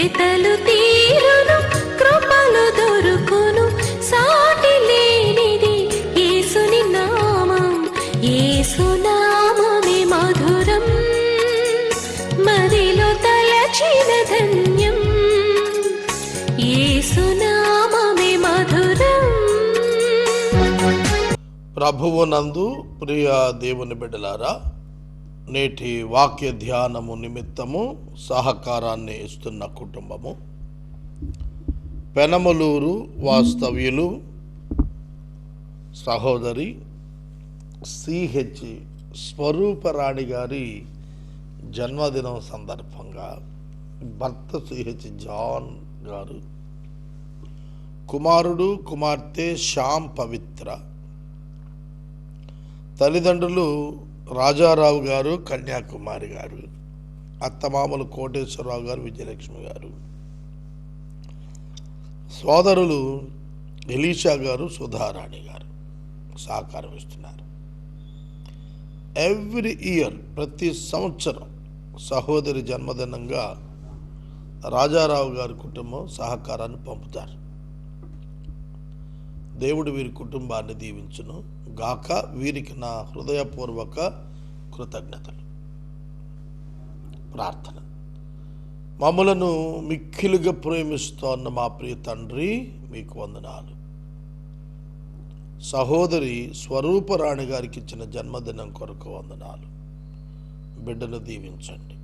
వెతలు తీరును కృపలు దొరుకును సాటి లేనిది యేసుని నామం యేసునామమే మధురం మదిలో తలచిన ధన్యం యేసునామమే మధురం. ప్రభువునందు ప్రియ దేవుని బిడ్డలారా, నేటి వాక్య ధ్యానము నిమిత్తము సహకారాన్ని ఇస్తున్న కుటుంబము పెనమలూరు వాస్తవ్యులు సహోదరి సిహెచ్ స్వరూపరాణి గారి జన్మదినం సందర్భంగా భర్త సిహెచ్ జాన్ గారు, కుమారుడు కుమార్తె శ్యామ్ పవిత్ర, తల్లిదండ్రులు రాజారావు గారు కన్యాకుమారి గారు, అత్తమామలు కోటేశ్వరరావు గారు విజయలక్ష్మి గారు, సోదరులు ఎలీషా గారు సుధారాణి గారు సహకారం ఇస్తున్నారు. ఎవ్రీ ఇయర్ ప్రతి సంవత్సరం సహోదరి జన్మదినంగా రాజారావు గారి కుటుంబం సహకారాన్ని పంపుతారు. దేవుడు వీరి కుటుంబాన్ని దీవించును గాక. వీరికి నా హృదయపూర్వక కృతజ్ఞతలు. ప్రార్థన. మమ్మలను మిక్కిలుగా ప్రేమిస్తోన్న మా ప్రియ తండ్రి, మీకు వందనాలు. సహోదరి స్వరూపరాణి గారికి ఇచ్చిన జన్మదినం కొరకు వందనాలు. బిడ్డను దీవించండి.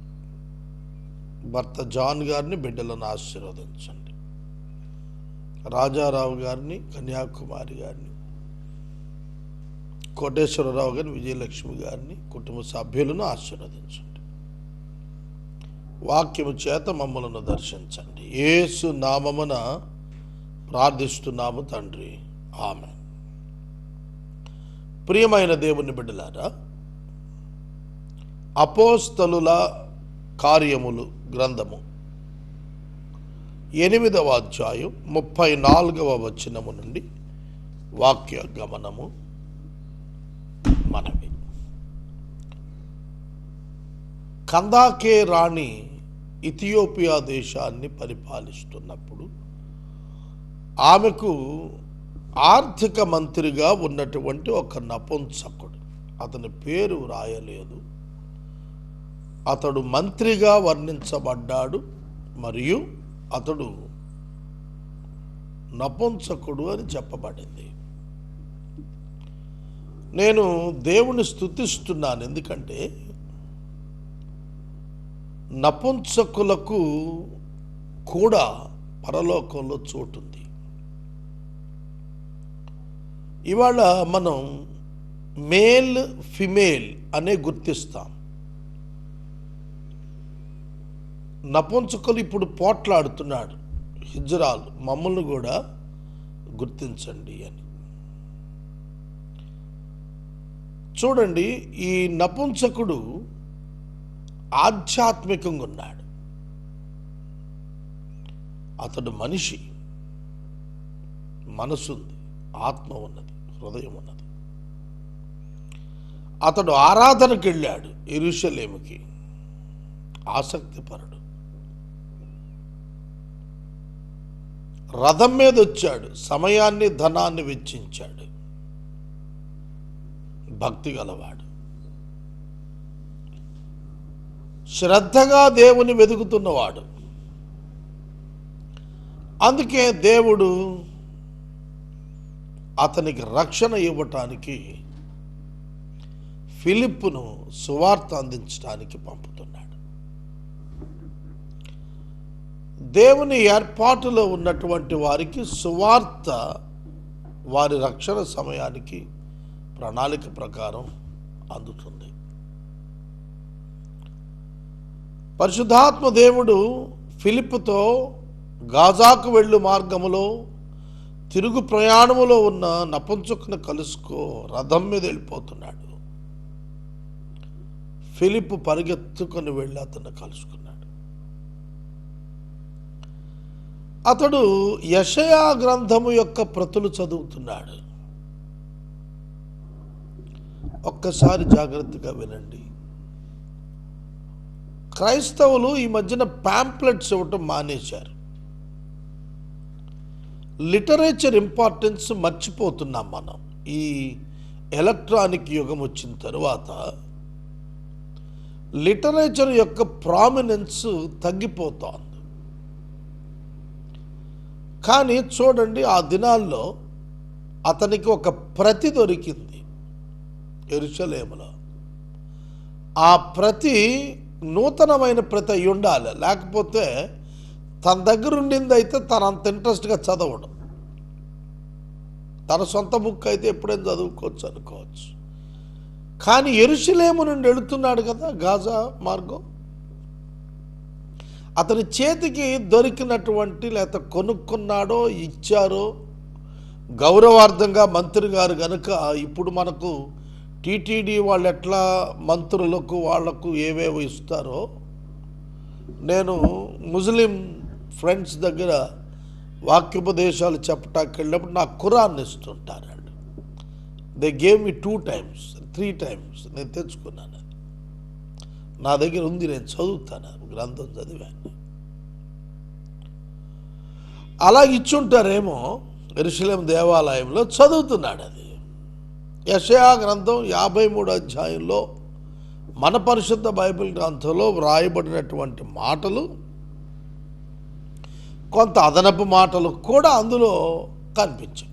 భర్త జాన్ గారిని, బిడ్డలను ఆశీర్వదించండి. రాజారావు గారిని, కన్యాకుమారి గారిని, కోటేశ్వరరావు గారిని, విజయలక్ష్మి గారిని, కుటుంబ సభ్యులను ఆశీర్వదించండి. వాక్యము చేత మమ్మలను దర్శించండి. యేసు నామమున ప్రార్థిస్తున్నాము తండ్రి, ఆమేన్. ప్రియమైన దేవుని బిడ్డలారా, అపోస్తలుల కార్యములు గ్రంథము 8వ అధ్యాయం 34వ వచనము నుండి వాక్య గమనము మనవి. కందాకే రాణి ఇథియోపియా దేశాన్ని పరిపాలిస్తున్నప్పుడు ఆమెకు ఆర్థిక మంత్రిగా ఉన్నటువంటి ఒక నపుంసకుడు, అతని పేరు రాయలేదు, అతడు మంత్రిగా వర్ణించబడ్డాడు మరియు అతడు నపుంసకుడు అని చెప్పబడింది. నేను దేవుని స్తుతిస్తున్నాను, ఎందుకంటే నపుంసకులకు కూడా పరలోకంలో చోటుంది. ఇవాళ మనం మేల్ ఫిమేల్ అనే గుర్తిస్తాం. నపుంసకులు ఇప్పుడు పోట్లాడుతున్నాడు, హిజ్రాలు మమ్మల్ని కూడా గుర్తించండి అని. చూడండి, ఈ నపుంసకుడు ఆధ్యాత్మికంగా ఉన్నాడు. అతడు మనిషి, మనసుంది, ఆత్మ ఉన్నది, హృదయం ఉన్నది. అతడు ఆరాధనకు వెళ్ళాడు యెరూషలేముకి, ఆసక్తిపరుడు. రథం మీద వచ్చాడు, సమయాన్ని ధనాన్ని వెచ్చించాడు, భక్తి గలవాడు, శ్రద్ధగా దేవుని వెతుకుతున్నవాడు. అందుకే దేవుడు అతనికి రక్షణ ఇవ్వటానికి ఫిలిప్పును సువార్త అందించడానికి పంపుతున్నాడు. దేవుని ఏర్పాటులో ఉన్నటువంటి వారికి సువార్త వారి రక్షణ సమయానికి ప్రణాళిక ప్రకారం అందుతుంది. పరిశుద్ధాత్మ దేవుడు ఫిలిప్పుతో గాజాకు వెళ్ళు మార్గములో తిరుగు ప్రయాణములో ఉన్న నపుంసకుని కలుసుకో, రథం మీద వెళ్ళిపోతున్నాడు. ఫిలిప్పు పరిగెత్తుకొని వెళ్ళి అతన్ని కలుసుకున్నాడు. అతడు యెషయా గ్రంథము యొక్క ప్రతులు చదువుతున్నాడు. ఒక్కసారి జాగ్రత్తగా వినండి. క్రైస్తవులు ఈ మధ్యన ప్యాంప్లెట్స్ ఇవ్వటం మానేశారు. లిటరేచర్ ఇంపార్టెన్స్ మర్చిపోతున్నాం మనం. ఈ ఎలక్ట్రానిక్ యుగం వచ్చిన తరువాత లిటరేచర్ యొక్క ప్రామినెన్స్ తగ్గిపోతోంది. కానీ చూడండి, ఆ దినాల్లో అతనికి ఒక ప్రతి దొరికింది యెరూషలేములో. ఆ ప్రతి నూతనమైన ప్రతి అయి ఉండాలి, లేకపోతే తన దగ్గర ఉండింది అయితే తను అంత ఇంట్రెస్ట్గా చదవడం. తన సొంత బుక్ అయితే ఎప్పుడైనా చదువుకోవచ్చు అనుకోవచ్చు. కానీ యెరూషలేము నుండి వెళుతున్నాడు కదా గాజా మార్గం, అతని చేతికి దొరికినటువంటి, లేకపోతే కొనుక్కున్నాడో ఇచ్చారో గౌరవార్థంగా మంత్రి గారు కనుక. ఇప్పుడు మనకు టీటీడీ వాళ్ళు ఎట్లా మంత్రులకు వాళ్లకు ఏవేవో ఇస్తారో, నేను ముస్లిం ఫ్రెండ్స్ దగ్గర వాక్యోపదేశాలు చెప్పటానికి వెళ్ళినప్పుడు నాకు ఖురాన్ ఇస్తుంటారండి. They gave me 2 times 3 times నేను తెచ్చుకున్నాను. అది నా దగ్గర ఉంది, నేను చదువుతాను, గ్రంథం చదివాను. అలా ఇచ్చుంటారేమో. యెరూషలేం దేవాలయంలో చదువుతున్నాడు. అది యెషయా గ్రంథం 53వ అధ్యాయంలో మన పరిశుద్ధ బైబిల్ గ్రంథంలో వ్రాయబడినటువంటి మాటలు, కొంత అదనపు మాటలు కూడా అందులో కనిపించాయి.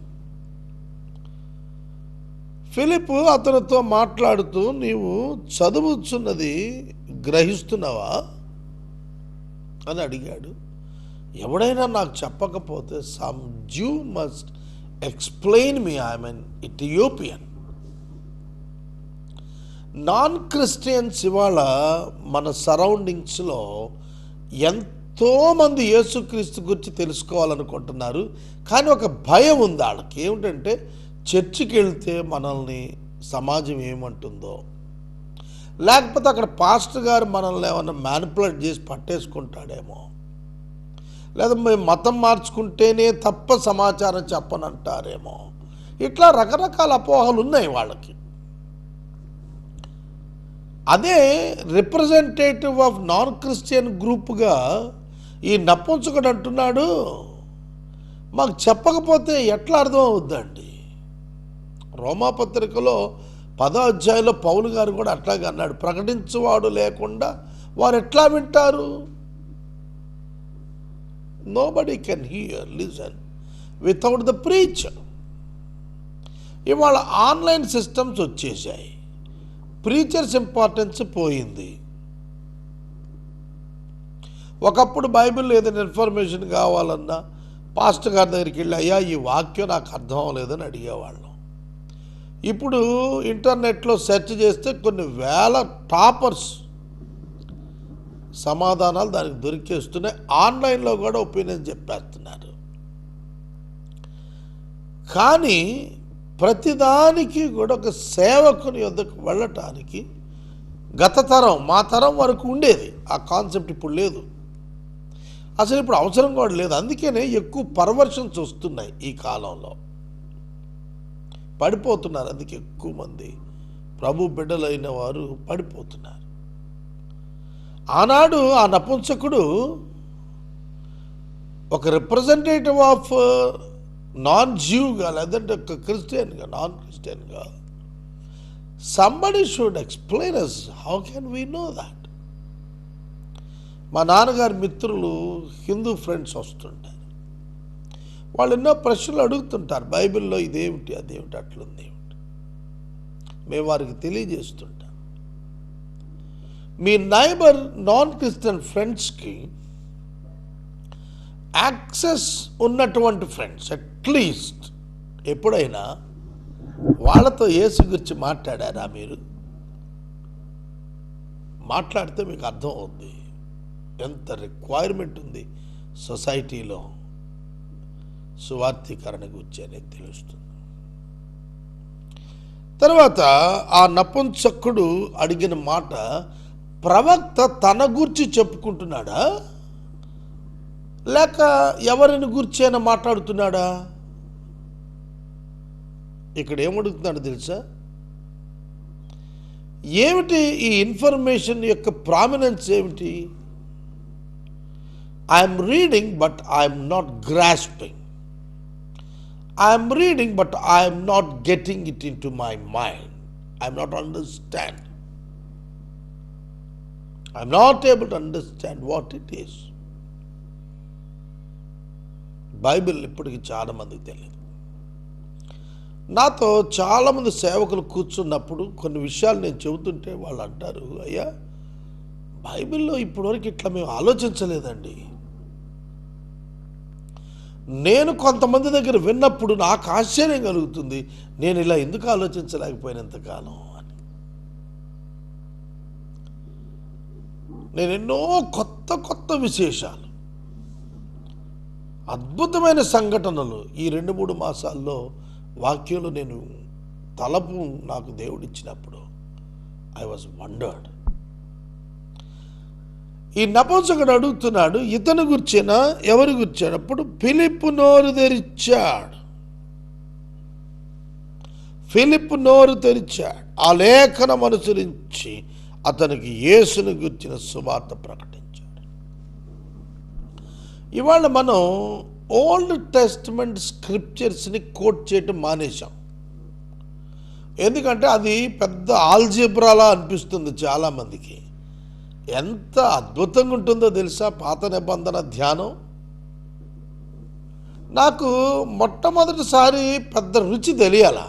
ఫిలిప్పు అతనితో మాట్లాడుతూ, నీవు చదువుతున్నది గ్రహిస్తున్నావా అని అడిగాడు. ఎవడైనా నాకు చెప్పకపోతే some జ్యూ must explain me, I'm N Ethiopian. Non Christians ఇవాళ మన సరౌండింగ్స్లో ఎంతోమంది యేసుక్రీస్తు గురించి తెలుసుకోవాలనుకుంటున్నారు. కానీ ఒక భయం ఉంది వాళ్ళకి. ఏమిటంటే, చర్చికి వెళ్తే మనల్ని సమాజం ఏమంటుందో, లేకపోతే అక్కడ పాస్టర్ గారు మనల్ని ఏమన్నా మ్యానిపులేట్ చేసి పట్టేసుకుంటాడేమో, లేదా మేము మతం మార్చుకుంటేనే తప్ప సమాచారం చెప్పనంటారేమో. ఇట్లా రకరకాల అపోహలు ఉన్నాయి వాళ్ళకి. అదే రిప్రజెంటేటివ్ ఆఫ్ నాన్ క్రిస్టియన్ గ్రూప్గా ఈ నపుంసకుడు అంటున్నాడు, మాకు చెప్పకపోతే ఎట్లా అర్థం అవుద్దండి. రోమాపత్రికలో 10వ అధ్యాయంలో పౌలు గారు కూడా అట్లాగే అన్నాడు, ప్రకటించువాడు లేకుండా వారు ఎట్లా వింటారు? Nobody can hear, listen without the preacher. ఇవాళ ఆన్లైన్ సిస్టమ్స్ వచ్చేసాయి, ప్రీచర్స్ ఇంపార్టెన్స్ పోయింది. ఒకప్పుడు బైబిల్లో ఏదైనా ఇన్ఫర్మేషన్ కావాలన్నా పాస్టర్ గారి దగ్గరికి వెళ్ళి, అయ్యా ఈ వాక్యం నాకు అర్థం అవ్వలేదని అడిగేవాళ్ళం. ఇప్పుడు ఇంటర్నెట్లో సెర్చ్ చేస్తే కొన్ని వేల టాపర్స్ సమాధానాలు దానికి దొరికేస్తున్నాయి. ఆన్లైన్లో కూడా ఒపీనియన్ చెప్పేస్తున్నారు. కానీ ప్రతిదానికి కూడా ఒక సేవకుని వద్దకు వెళ్ళటానికి గత తరం, మా తరం వరకు ఉండేది ఆ కాన్సెప్ట్. ఇప్పుడు లేదు, అసలు ఇప్పుడు అవసరం కూడా లేదు. అందుకనే ఎక్కువ పర్వర్షన్స్ వస్తున్నాయి ఈ కాలంలో, పడిపోతున్నారు. అందుకే ఎక్కువ మంది ప్రభు బిడ్డలైన వారు పడిపోతున్నారు. ఆనాడు ఆ నపుంసకుడు ఒక రిప్రజెంటేటివ్ ఆఫ్ నాన్ జ్యూగా, లేదంటే ఒక క్రిస్టియన్గా, నాన్ క్రిస్టియన్గా, somebody should explain us, how can we know that. మా నాన్నగారి మిత్రులు హిందూ ఫ్రెండ్స్ వస్తుంటారు, వాళ్ళు ఎన్నో ప్రశ్నలు అడుగుతుంటారు, బైబిల్లో ఇదేమిటి అదేమిటి అట్లుంది ఏమిటి. మేము వారికి తెలియజేస్తుంటాం. మీ నైబర్ నాన్ క్రిస్టియన్ ఫ్రెండ్స్కి యాక్సెస్ ఉన్నటువంటి ఫ్రెండ్స్ అట్లీస్ట్ ఎప్పుడైనా వాళ్ళతో యేసు గురించి మాట్లాడారా? మీరు మాట్లాడితే మీకు అర్థం అవుద్ది ఎంత రిక్వైర్మెంట్ ఉంది సొసైటీలో సువార్థీకరణ గురించి అనేది తెలుస్తుంది. తర్వాత ఆ నపుంసకుడు అడిగిన మాట, ప్రవక్త తన గురించి చెప్పుకుంటున్నాడా లేక ఎవరిని గురించైనా మాట్లాడుతున్నాడా? ఇక్కడ ఏమడుగుతున్నాడు తెలుసా? ఏమిటి ఈ ఇన్ఫర్మేషన్ యొక్క ప్రామినెన్స్ ఏమిటి? I'm reading but I'm not grasping. I'm reading but I'm not getting it in to my mind. I'm not understand. I'm not able to understand what it is. Bible ఇప్పటికి చాలామందికి తెలియదు. నాతో చాలామంది సేవకులు కూర్చున్నప్పుడు కొన్ని విషయాలు నేను చెబుతుంటే వాళ్ళు అంటారు, అయ్యా బైబిల్లో ఇప్పటివరకు ఇట్లా మేము ఆలోచించలేదండి. నేను కొంతమంది దగ్గర విన్నప్పుడు నాకు ఆశ్చర్యం కలుగుతుంది, నేను ఇలా ఎందుకు ఆలోచించలేకపోయినంతకాలం అని. నేను ఎన్నో కొత్త కొత్త విశేషాలు, అద్భుతమైన సంఘటనలు ఈ 2-3 మాసాల్లో వాక్యంలో నేను తలపు నాకు దేవుడిచ్చినప్పుడు ఐ వాజ్ వండర్డ్. ఈ నపుంసకుడు అడుగుతున్నాడు, ఇతను గుర్చేనా, ఎవరు గుర్చాడప్పుడు ఫిలిప్పు నోరు తెరిచాడు. ఫిలిప్పు నోరు తెరిచాడు. ఆ లేఖనం అనుసరించి అతనికి యేసును గుర్చిన సువార్త ప్రకటించాడు. ఇవాళ మనం ఓల్డ్ టెస్ట్మెంట్ స్క్రిప్చర్స్ని కోట్ చేయటం మానేశాం. ఎందుకంటే అది పెద్ద ఆల్జీబ్రాలా అనిపిస్తుంది చాలామందికి. ఎంత అద్భుతంగా ఉంటుందో తెలుసా పాత నిబంధన ధ్యానం. నాకు మొట్టమొదటిసారి పెద్ద రుచి తెలియాల.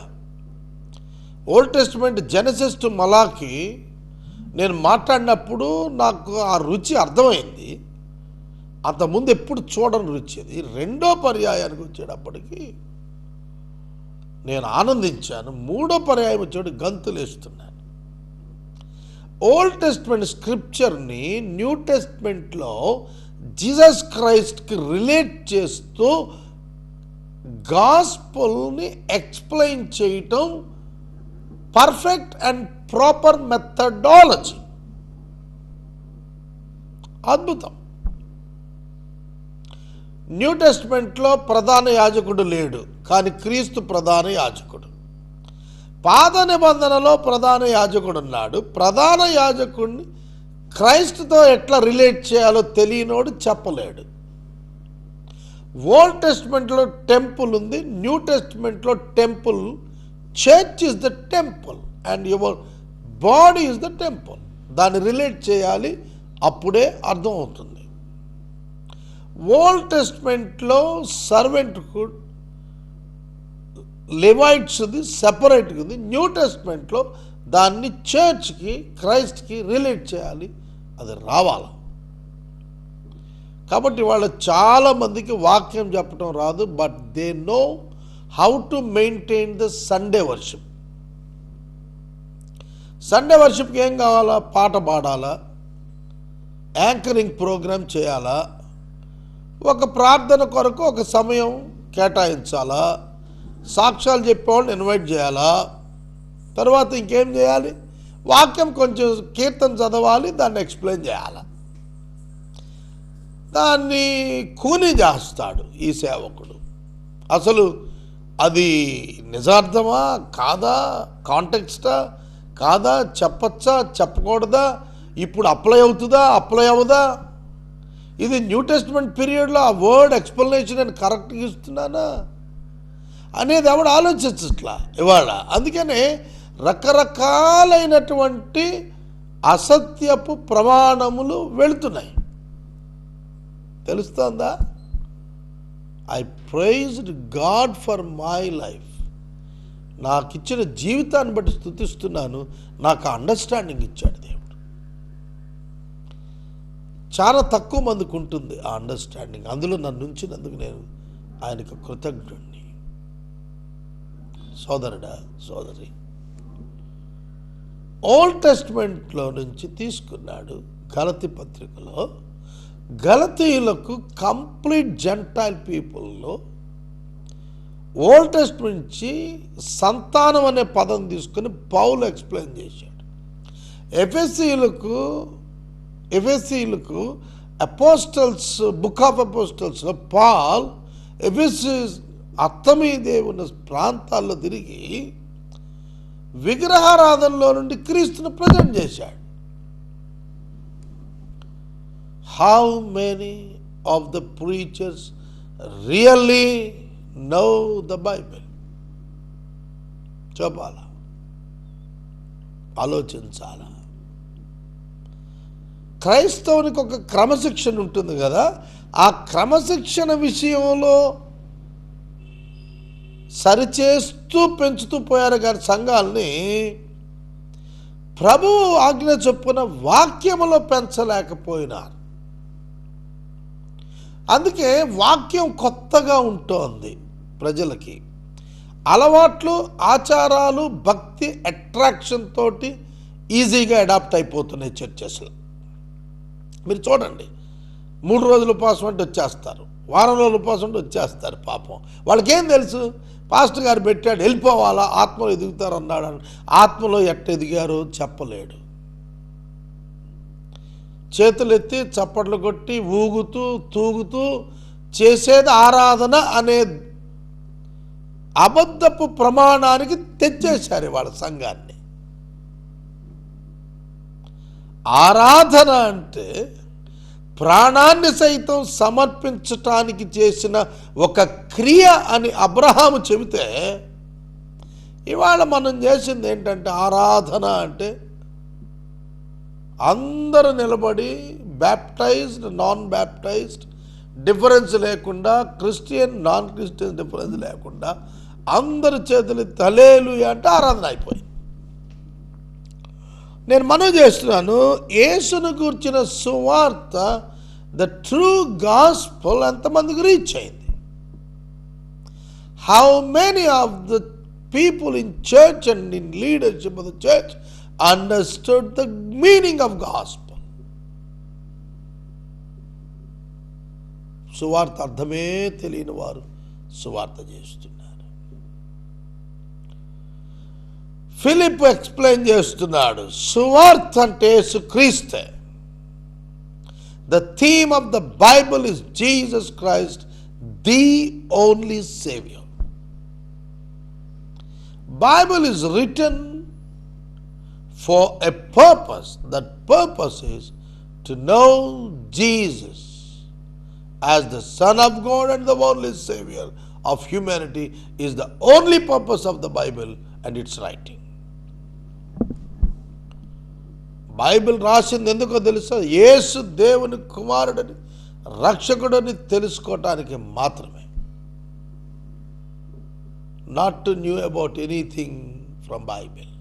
ఓల్డ్ టెస్ట్మెంట్ జెనసిస్ టు మలాకి నేను మాట్లాడినప్పుడు నాకు ఆ రుచి అర్థమైంది. అంతకుముందు ఎప్పుడు చూడని రుచి అది. 2వ పర్యాయానికి వచ్చేటప్పటికి నేను ఆనందించాను. 3వ పర్యాయం వచ్చేటప్పుడు గంతులు వేస్తున్నాను. ఓల్డ్ టెస్ట్మెంట్ స్క్రిప్చర్ని న్యూ టెస్ట్మెంట్లో జీసస్ క్రైస్ట్కి రిలేట్ చేస్తూ గాస్పుల్ని ఎక్స్ప్లెయిన్ చేయటం పర్ఫెక్ట్ అండ్ ప్రాపర్ మెథడాలజీ. అద్భుతం. న్యూ టెస్ట్మెంట్లో ప్రధాన యాజకుడు లేడు, కానీ క్రీస్తు ప్రధాన యాజకుడు. పాత నిబంధనలో ప్రధాన యాజకుడు ఉన్నాడు. ప్రధాన యాజకుడిని క్రైస్తుతో ఎట్లా రిలేట్ చేయాలో తెలియనోడు చెప్పలేడు. ఓల్డ్ టెస్ట్మెంట్లో టెంపుల్ ఉంది, న్యూ టెస్ట్మెంట్లో temple, church is the temple and your body is the temple. దాన్ని రిలేట్ చేయాలి, అప్పుడే అర్థం అవుతుంది. ఓల్డ్ టెస్ట్మెంట్లో సర్వెంట్హుడ్ లెవైట్స్ది సెపరేట్గా ఉంది. న్యూ టెస్ట్మెంట్లో దాన్ని చర్చ్కి క్రైస్ట్కి రిలేట్ చేయాలి, అది రావాలి. కాబట్టి వాళ్ళ చాలామందికి వాక్యం చెప్పడం రాదు, but they know how to maintain the Sunday worship. Sunday వర్షిప్కి ఏం కావాలా? పాట పాడాలా, యాంకరింగ్ ప్రోగ్రామ్ చేయాలా, ఒక ప్రార్థన కొరకు ఒక సమయం కేటాయించాలా, సాక్ష్యాలు చెప్పేవాళ్ళని ఇన్వైట్ చేయాలా, తర్వాత ఇంకేం చేయాలి? వాక్యం కొంచెం కీర్తన చదవాలి, దాన్ని ఎక్స్ప్లెయిన్ చేయాలి. దాన్ని కూని చేస్తాడు ఈ సేవకుడు. అసలు అది నిజార్థమా కాదా, కాంటెక్స్టా కాదా, చెప్పచ్చా చెప్పకూడదా, ఇప్పుడు అప్లై అవుతుందా అప్లై అవ్వదా, ఇది న్యూ టెస్ట్మెంట్ పీరియడ్లో ఆ వర్డ్ ఎక్స్ప్లెనేషన్ నేను కరెక్ట్గా ఇస్తున్నానా అనేది ఎవడు ఆలోచించట్లా ఇవాళ. అందుకనే రకరకాలైనటువంటి అసత్యపు ప్రమాణములు వెళుతున్నాయి. తెలుస్తుందా? I praised God for my life. నాకు ఇచ్చిన జీవితాన్ని బట్టి స్తుతిస్తున్నాను. నాకు అండర్స్టాండింగ్ ఇచ్చాడు దేవుడు. చాలా తక్కువ మందికి ఉంటుంది ఆ అండర్స్టాండింగ్. అందులో నన్ను ఉంచినందుకు నేను ఆయనకు కృతజ్ఞుడిని. సోదరుడా, సోదరి, ఓల్డ్ టెస్ట్మెంట్లో నుంచి తీసుకున్నాడు. గలతీ పత్రికలో గలతీయులకు కంప్లీట్ జెంటైల్ పీపుల్లో ఓల్డ్ టెస్ట్మెంట్ నుంచి సంతానం అనే పదం తీసుకుని పౌలు ఎక్స్ప్లెయిన్ చేశాడు. ఎఫెసీయులకు అపోస్టల్స్, బుక్ ఆఫ్ అపోస్టల్స్లో పాల్ ఎఫెసీ అత్తమీ దేవుని ప్రాంతాల్లో తిరిగి విగ్రహారాధనలో నుండి క్రీస్తును ప్రజెంట్ చేశాడు. How many of the preachers really know the Bible? చెప్పాలా, ఆలోచించాలా. క్రైస్తవునికి ఒక క్రమశిక్షణ ఉంటుంది కదా, ఆ క్రమశిక్షణ విషయంలో సరిచేస్తూ పెంచుతూ పోయారు కానీ సంఘాలని ప్రభువు ఆజ్ఞ చొప్పున వాక్యములో పెంచలేకపోయినారు. అందుకే వాక్యం కొత్తగా ఉంటోంది ప్రజలకి. అలవాట్లు, ఆచారాలు, భక్తి, అట్రాక్షన్ తోటి ఈజీగా అడాప్ట్ అయిపోతున్నాయి చర్చెస్లో. మీరు చూడండి, 3 రోజులు ఉపవాసం అంటే వచ్చేస్తారు, వారం రోజులు ఉపవాసం అంటే వచ్చేస్తారు. పాపం వాళ్ళకేం తెలుసు, పాస్టర్ గారు పెట్టాడు వెళ్ళిపోవాలా, ఆత్మలో ఎదుగుతారు అన్నాడు. ఆత్మలో ఎట్ట ఎదిగారో చెప్పలేడు. చేతులెత్తి చప్పట్లు కొట్టి ఊగుతూ తూగుతూ చేసేది ఆరాధన అనే అబద్ధపు ప్రమాణానికి తెచ్చేశారు వాళ్ళ సంఘాన్ని. ఆరాధన అంటే ప్రాణాన్ని సైతం సమర్పించటానికి చేసిన ఒక క్రియ అని అబ్రహాము చెబితే, ఇవాళ మనం చేసింది ఏంటంటే ఆరాధన అంటే అందరూ నిలబడి బ్యాప్టైజ్డ్, నాన్ బ్యాప్టైజ్డ్ డిఫరెన్స్ లేకుండా, క్రిస్టియన్ నాన్ క్రిస్టియన్ డిఫరెన్స్ లేకుండా అందరి చేతులు తలేలు అంటే ఆరాధన అయిపోయింది. నేను మనవి చేస్తున్నాను, యేసును గూర్చిన సువార్త, ద ట్రూ గాస్పల్ ఎంతమందికి రీచ్ అయింది? How many of the people in church and in leadership of the church understood the meaning of gospel? సువార్త అర్థమే తెలియని వారు సువార్త చేస్తున్నారు. ఫిలిప్ ఎక్స్ప్లెయిన్ చేస్తున్నాడు, సువార్త అంటే యేసుక్రీస్తే. The theme of the Bible is Jesus Christ, the only saviour. Bible is return for a purpose. That purpose is to know Jesus as the Son of God and the only Savior of humanity is the only purpose of the Bible and its writing. Bible రాసింది ఎందుకో తెలుసా? యేసు దేవుని కుమారుడని, రక్షకుడని తెలుసుకోవటానికి మాత్రమే. Not to knew about anything from Bible.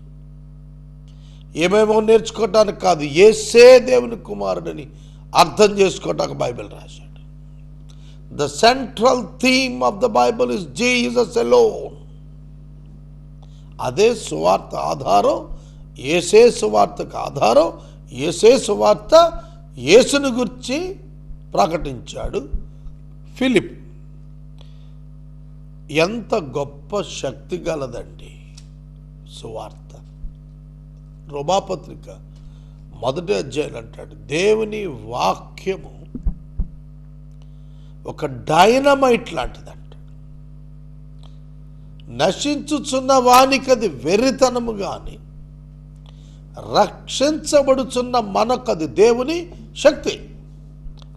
ఏమేమో నేర్చుకోవటానికి కాదు, యేసే దేవుని కుమారుడని అర్థం చేసుకోవటానికి బైబిల్ రాశాడు. The central theme of the Bible is Jesus alone. అదే సువార్త ఆధారం, యేసే సువార్తకు ఆధారం. యేసే సువార్త యేసును గురించి ప్రకటించాడు ఫిలిప్. ఎంత గొప్ప శక్తి గలదండి సువార్త. రోమాపత్రిక 1వ అధ్యాయం అంటాడు, దేవుని వాక్యము ఒక డైనమైట్ లాంటిదంట. నశించుచున్న వానికది వెర్రితనము గాని, రక్షించబడుచున్న మనకది దేవుని శక్తి.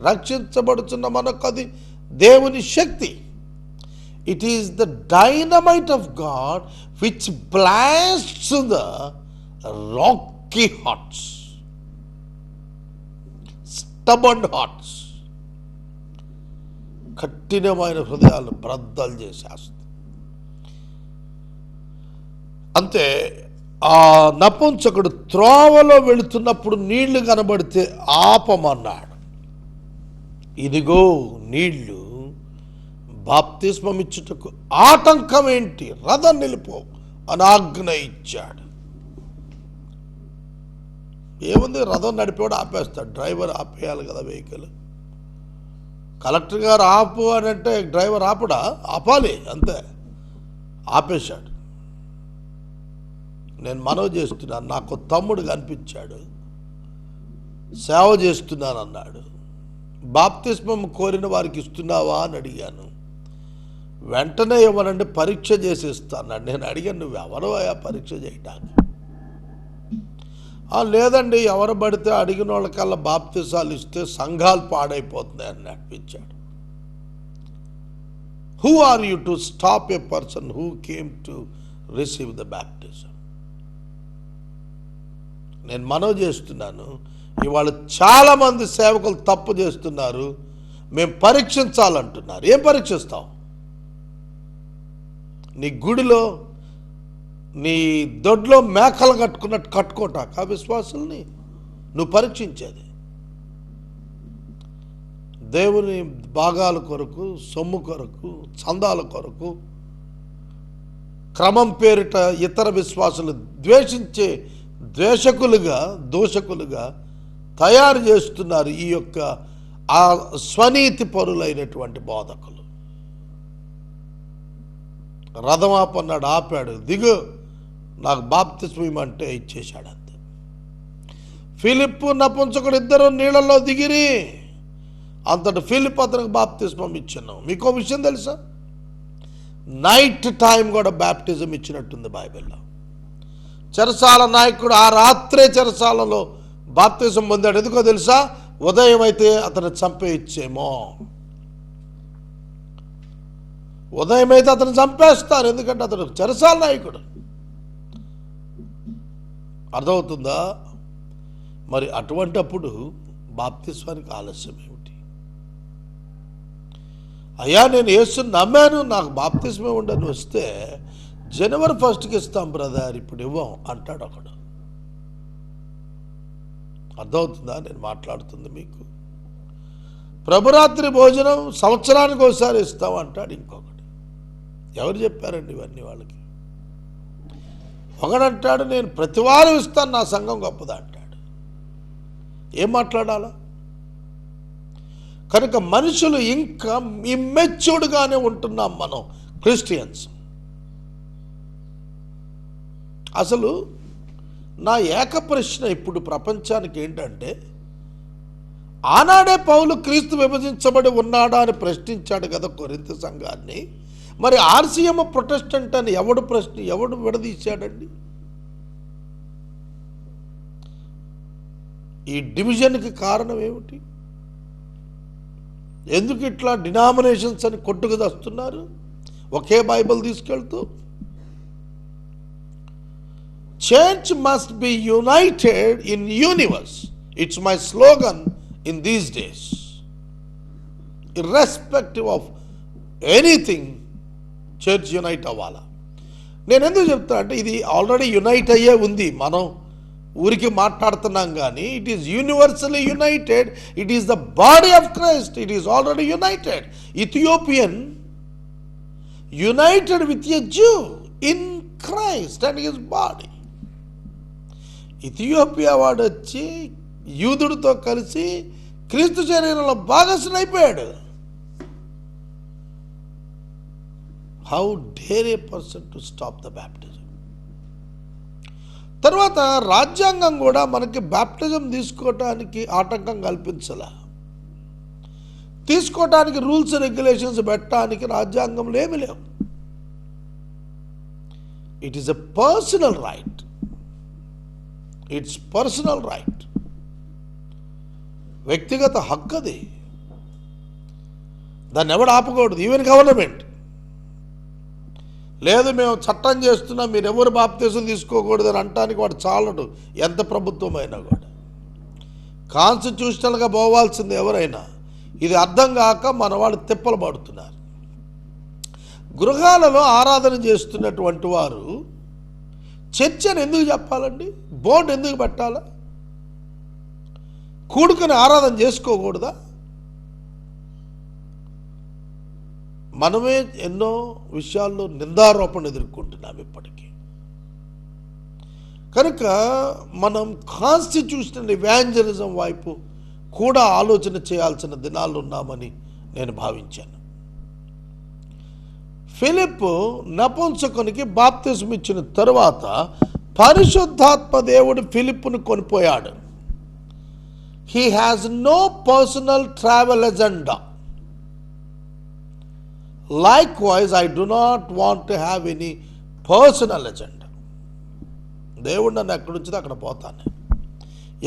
రక్షించబడుచున్న మనకది దేవుని శక్తి. It is the dynamite of God which blasts the rocky hearts, stubborn hearts. కఠినమైన హృదయాలు బ్రద్దలు చేసేస్తుంది. అంతే. ఆ నపుంసకుడు త్రోవలో వెళుతున్నప్పుడు నీళ్లు కనబడితే ఆపమన్నాడు. ఇదిగో నీళ్లు, బాప్తిస్మం ఇచ్చుటకు ఆటంకం ఏంటి? రథం నిలుపు అని ఆజ్ఞ ఇచ్చాడు. ఏముంది, రథం నడిపేవాడు ఆపేస్తాడు, డ్రైవర్ ఆపేయాలి కదా వెహికల్. కలెక్టర్ గారు ఆపు అని అంటే డ్రైవర్ ఆపడా? ఆపాలి, అంతే. ఆపేశాడు. నేను మనవి చేస్తున్నాను, నాకు తమ్ముడు కనిపించాడు, సేవ చేస్తున్నాను అన్నాడు. బాప్తిస్మం కోరిన వారికి ఇస్తున్నావా అని అడిగాను. వెంటనే ఇవ్వనండి, పరీక్ష చేసి ఇస్తాను. నేను అడిగాను, నువ్వు ఎవరు అయ్యా పరీక్ష చేయడానికి? లేదండి, ఎవరు పడితే అడిగిన వాళ్ళకల్లా బాప్తిసాలు ఇస్తే సంఘాలు పాడైపోతున్నాయి అని అనిపించాడు. Who are you to stop a person who came to receive the baptism? నేను మనవి చేస్తున్నాను, ఇవాళ చాలామంది సేవకులు తప్పు చేస్తున్నారు. మేము పరీక్షించాలంటున్నారు. ఏం పరీక్షిస్తావు? నీ గుడిలో నీ దొడ్లో మేకలు కట్టుకున్నట్టు కట్టుకోటాక విశ్వాసుల్ని నువ్వు పరీక్షించేది? దేవుని భాగాల కొరకు, సొమ్ము కొరకు, చందాల కొరకు, క్రమం పేరిట ఇతర విశ్వాసులు ద్వేషించే దూషకులుగా తయారు చేస్తున్నారు ఈ యొక్క ఆ స్వనీతి పరులైనటువంటి బోధకులు. రథమాపన్నాడు, ఆపాడు, దిగు, నాకు బాప్తిస్మం ఇమ్మంటే ఇచ్చేశాడు. అంతే. ఫిలిప్పు నపుంసకుడు ఇద్దరు నీళ్ళల్లో దిగిరి, అంతటి ఫిలిప్ అతనికి బాప్తిస్మం ఇచ్చాను. మీకో విషయం తెలుసా? నైట్ టైం కూడా బాప్టిజం ఇచ్చినట్టుంది బైబిల్లో. చెరసాల నాయకుడు ఆ రాత్రే చెరసాలలో బాప్తిజం పొందాడు. ఎందుకో తెలుసా? ఉదయం అయితే అతను చంపేయచ్చేమో. ఉదయం అయితే అతను చంపేస్తారు, ఎందుకంటే అతడు చెరసాల నాయకుడు. అర్థమవుతుందా? మరి అటువంటప్పుడు బాప్తిస్వానికి ఆలస్యం ఏమిటి? అయ్యా, నేను యేసుని నమ్మాను, నాకు బాప్తిస్మే ఉండని వస్తే జనవరి 1కి ఇస్తాం బ్రదర్, ఇప్పుడు ఇవ్వం అంటాడు ఒకడు. అర్థమవుతుందా నేను మాట్లాడుతుంది మీకు? ప్రభురాత్రి భోజనం సంవత్సరానికి ఒకసారి ఇస్తాం అంటాడు ఇంకొకటి. ఎవరు చెప్పారండి ఇవన్నీ వాళ్ళకి? ఒకడంటాడు, నేను ప్రతివారం ఇస్తాను, నా సంఘం గొప్పదా అంటాడు. ఏం మాట్లాడాలా? కనుక మనుషులు ఇంకా ఇమ్మెచ్యూర్డ్గానే ఉంటున్నాం మనం క్రిస్టియన్స్. అసలు నా ఏక ప్రశ్న ఇప్పుడు ప్రపంచానికి ఏంటంటే, ఆనాడే పౌలు క్రీస్తు విభజించబడి ఉన్నాడా అని ప్రశ్నించాడు కదా కొరింథీ సంఘాన్ని. మరి ఆర్సీఎం ప్రొటెస్టెంట్ అని ఎవడు విడదీశాడండి? ఈ డివిజన్కి కారణం ఏమిటి? ఎందుకు ఇట్లా డినామినేషన్స్ అని కొట్టుకు తెస్తున్నారు ఒకే బైబిల్ తీసుకెళ్తూ? Church must be united in universe. It's my slogan in these days. Irrespective of anything, church unite అవ్వాలా. నేను ఎందుకు చెప్తా అంటే, ఇది ఆల్రెడీ యునైట్ అయ్యే ఉంది. మనం ఊరికి మాట్లాడుతున్నాం కానీ it is universally United. It is the body of Christ. It is already United. Ethiopian United with a Jew in Christ and his body. Ethiopia వాడు వచ్చి యూదుడితో కలిసి క్రీస్తు శరీరంలో భాగస్వామి అయిపోయాడు. How dare A person to stop the baptism? తర్వాత రాజ్యాంగం కూడా మనకి బ్యాప్టిజం తీసుకోవటానికి ఆటంకం కల్పించాల. తీసుకోవటానికి రూల్స్ రెగ్యులేషన్స్ పెట్టడానికి రాజ్యాంగంలో ఏమీ లేవు. It is a personal right. It's personal right, వ్యక్తిగత హక్కు అది. దాన్ని ఎవడు ఆపకూడదు. ఈవెన్ గవర్నమెంట్ లేదు, మేము చట్టం చేస్తున్నాం, మీరు ఎవరు బాప్తిజం తీసుకోకూడదు అని అంటానికి వాడు చాలడు. ఎంత ప్రభుత్వం అయినా కూడా కాన్స్టిట్యూషనల్గా పోవాల్సింది ఎవరైనా. ఇది అర్థం కాక మన వాళ్ళు తిప్పలు పడుతున్నారు. గృహాలలో ఆరాధన చేస్తున్నటువంటి వారు చర్చ్ అని ఎందుకు చెప్పాలండి? బోర్డు ఎందుకు పెట్టాలా? కూడుకుని ఆరాధన చేసుకోకూడదా? మనమే ఎన్నో విషయాల్లో నిందారోపణ ఎదుర్కొంటున్నాం ఇప్పటికీ. కనుక మనం కాన్స్టిట్యూషనల్ ఇవాంజలిజం వైపు కూడా ఆలోచన చేయాల్సిన దినాలు ఉన్నామని నేను భావించాను. ఫిలిప్ నపుంసకునికి బాప్తిజం ఇచ్చిన తరువాత పరిశుద్ధాత్మ దేవుడు ఫిలిప్పును కొనిపోయాడు. He has no personal travel agenda. Likewise, I do not want to have any personal agenda. దేవుడు నన్ను ఎక్కడి నుంచి అక్కడ పోతాను,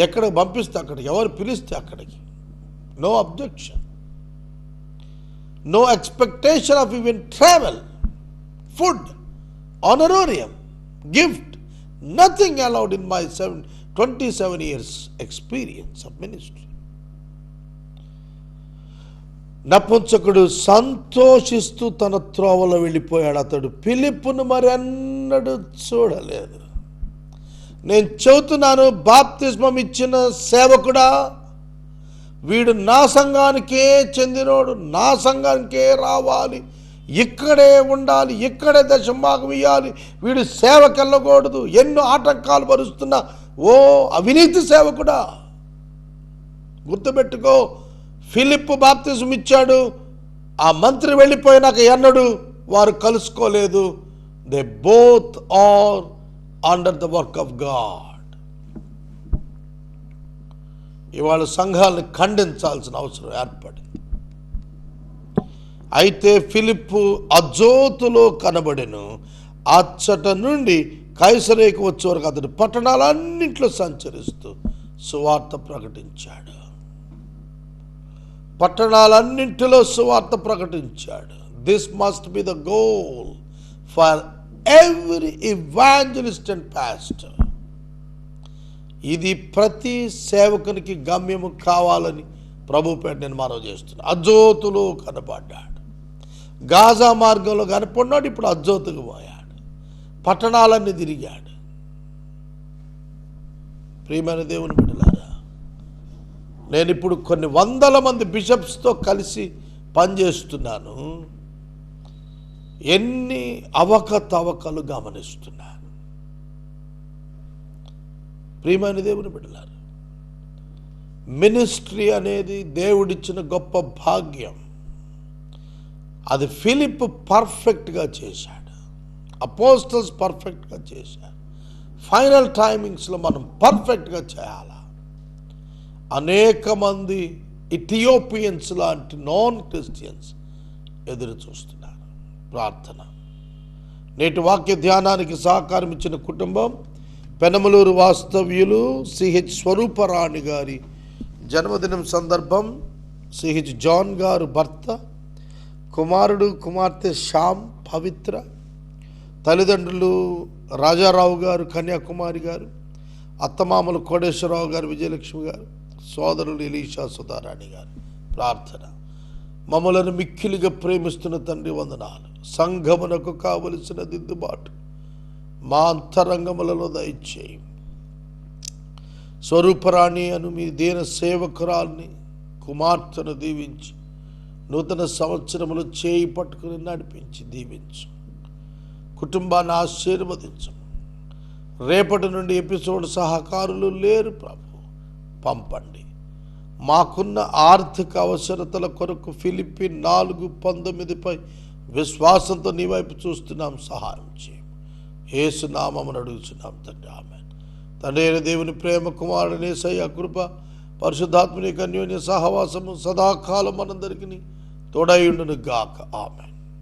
ఎక్కడికి పంపిస్తే అక్కడికి, ఎవరు పిలిస్తే అక్కడికి. No objection, no expectation of even travel, food, honorarium, gift, nothing allowed in my 27 years experience of ministry. నపుంసకుడు సంతోషిస్తూ తన త్రోవలో వెళ్ళిపోయాడు. అతడు ఫిలిప్పును మరి అన్నడు చూడలేదు. నేను చెబుతున్నాను, బాప్తిస్మం ఇచ్చిన సేవకుడా, వీడు నా సంఘానికే చెందినోడు, నా సంఘానికే రావాలి, ఇక్కడే ఉండాలి, ఇక్కడే దశంభాగం ఇవ్వాలి, వీడు సేవకి వెళ్ళకూడదు, ఎన్నో ఆటంకాలు పరుస్తున్న ఓ అవినీతి సేవకుడా, గుర్తుపెట్టుకో. ఫిలిప్పు బాప్తిజం ఇచ్చాడు, ఆ మంత్రి వెళ్ళిపోయినాక ఎన్నడు వారు కలుసుకోలేదు. They both are under the work of God. ఇవాళ సంఘాలను ఖండించాల్సిన అవసరం ఏర్పడింది. అయితే ఫిలిప్పు అజోతులో కనబడెను. అచ్చట నుండి కైసరేకు వచ్చే వరకు అతడు పట్టణాలన్నింటిలో సంచరిస్తూ సువార్త ప్రకటించాడు. పట్టణాలన్నింటిలో సువార్త ప్రకటించాడు. This must be the goal for every evangelist and pastor. ఇది ప్రతి సేవకునికి గమ్యము కావాలని ప్రభుపేట నేను మనవి చేస్తున్నాను. అజోతులో కనబడ్డాడు, గాజా మార్గంలో కనపడినాడు, ఇప్పుడు అజోతుకు పోయాడు, పట్టణాలన్నీ తిరిగాడు. ప్రియమైన దేవుని బిడ్డలారా, నేను ఇప్పుడు కొన్ని వందల మంది బిషప్స్తో కలిసి పనిచేస్తున్నాను. ఎన్ని అవకతవకలు గమనిస్తున్నాను. ప్రియమైన దేవుని బిడ్డలారా, మినిస్ట్రీ అనేది దేవుడిచ్చిన గొప్ప భాగ్యం. అది ఫిలిప్ పర్ఫెక్ట్గా చేశాడు, అపోస్టల్స్ పర్ఫెక్ట్గా చేశాడు. ఫైనల్ టైమింగ్స్లో మనం పర్ఫెక్ట్గా చేయాలి. అనేక మంది ఇథియోపియన్స్ లాంటి నాన్ క్రిస్టియన్స్ ఎదురు చూస్తున్నారు. ప్రార్థన. నేటి వాక్య ధ్యానానికి సహకారం ఇచ్చిన కుటుంబం పెనమలూరు వాస్తవ్యులు సిహెచ్ స్వరూపరాణి గారి జన్మదినం సందర్భం సిహెచ్ జాన్ గారు భర్త, కుమారుడు కుమార్తె శ్యామ్ పవిత్ర, తల్లిదండ్రులు రాజారావు గారు కన్యాకుమారి గారు, అత్తమామలు కోటేశ్వరరావు గారు విజయలక్ష్మి గారు, సోదరులు ఎలీషా సుధారాణి గారు. ప్రార్థన. మమ్మలను మిక్కిలిగా ప్రేమిస్తున్న తండ్రి వందనాలు. సంఘమునకు కావలసిన దిద్దుబాటు మా అంతరంగములలో దయచేయి. స్వరూపరాణి అను మీ దీన సేవకురాల్ని కుమార్తెను దీవించి నూతన సంవత్సరములు చేయి పట్టుకుని నడిపించి దీవించు. కుటుంబాన్ని ఆశీర్వదించు. రేపటి నుండి ఎపిసోడ్ సహకారులు లేరు ప్రభు, పంపండి. మాకున్న ఆర్థిక అవసరతల కొరకు ఫిలిప్పి 4:19 విశ్వాసంతో నీ వైపు చూస్తున్నాం, సహాయం చేయం. యేసు నామమున అడుగుచున్నాం తండ్రి, ఆమేన్. తండ్రి అయిన దేవుని ప్రేమ, కుమారుని యేసయ్య కృప, పరిశుద్ధాత్మని అన్యోన్య సహవాసము సదాకాలం మనందరికీ తోడై ఉండును గాక. ఆమేన్.